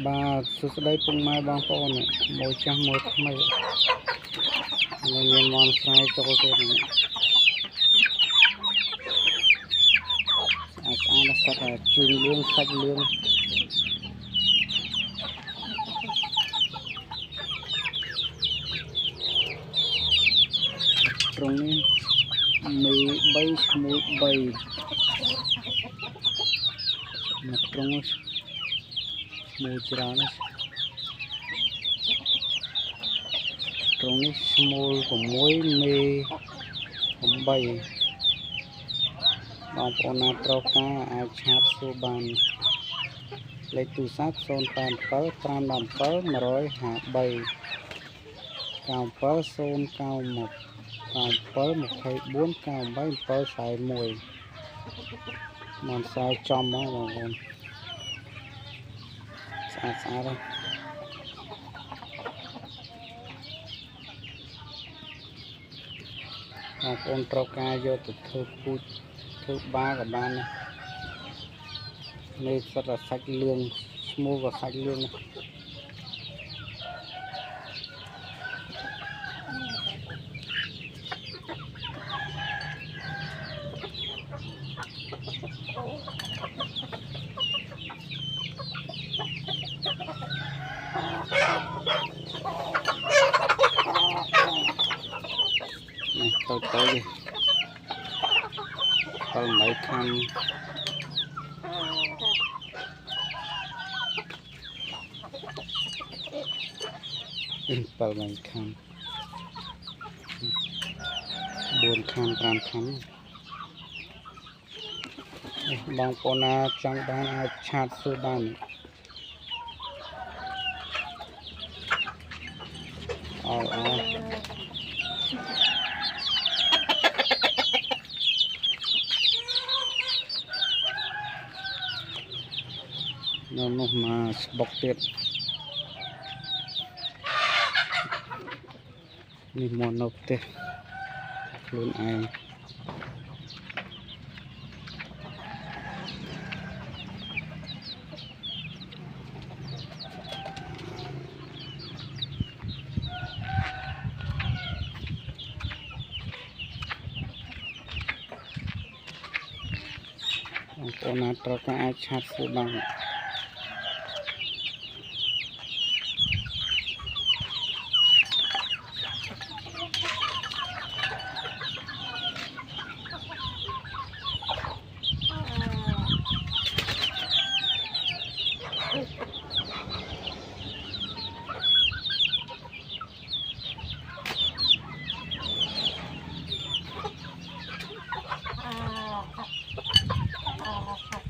បាទសួស្តីពុកម៉ែបងប្អូនមកចាស់មកថ្មីនៅមានមន់ស្រែចូលទៀតនេះស្អាតស្អាតសាច់ជើងលឿងសាច់លឿងត្រង់នេះមេ3ឈ្មោះ3មកត្រង់ឈ្មោះច្រើនត្រង់នេះឈ្មោះ6មេ8បងប្អូនណាត្រូវការអាចឆាតសួរបានលេខទូរស័ព្ទ087 517 153 97091 97 24 98 741មិនខ្សែចំមកបងប្អូនស្អាតស្អាតបងប្អូនត្រូវការយកទៅធ្វើពូជធ្វើបាក៏បាននេះសិតតែសាច់លឿងឈ្មោះក៏សាច់លឿងនេះទៅ8ខាំ7ខាំ4ខាំ5ខាំបងប្អូនណាចង់បានអាចឆាតសួរបានអរនៅនោះមកស្បុកទៀតនេះមកនៅផ្ទះខ្លួនឯងបងប្អូនណាត្រូវការអាចឆាតសួរបាន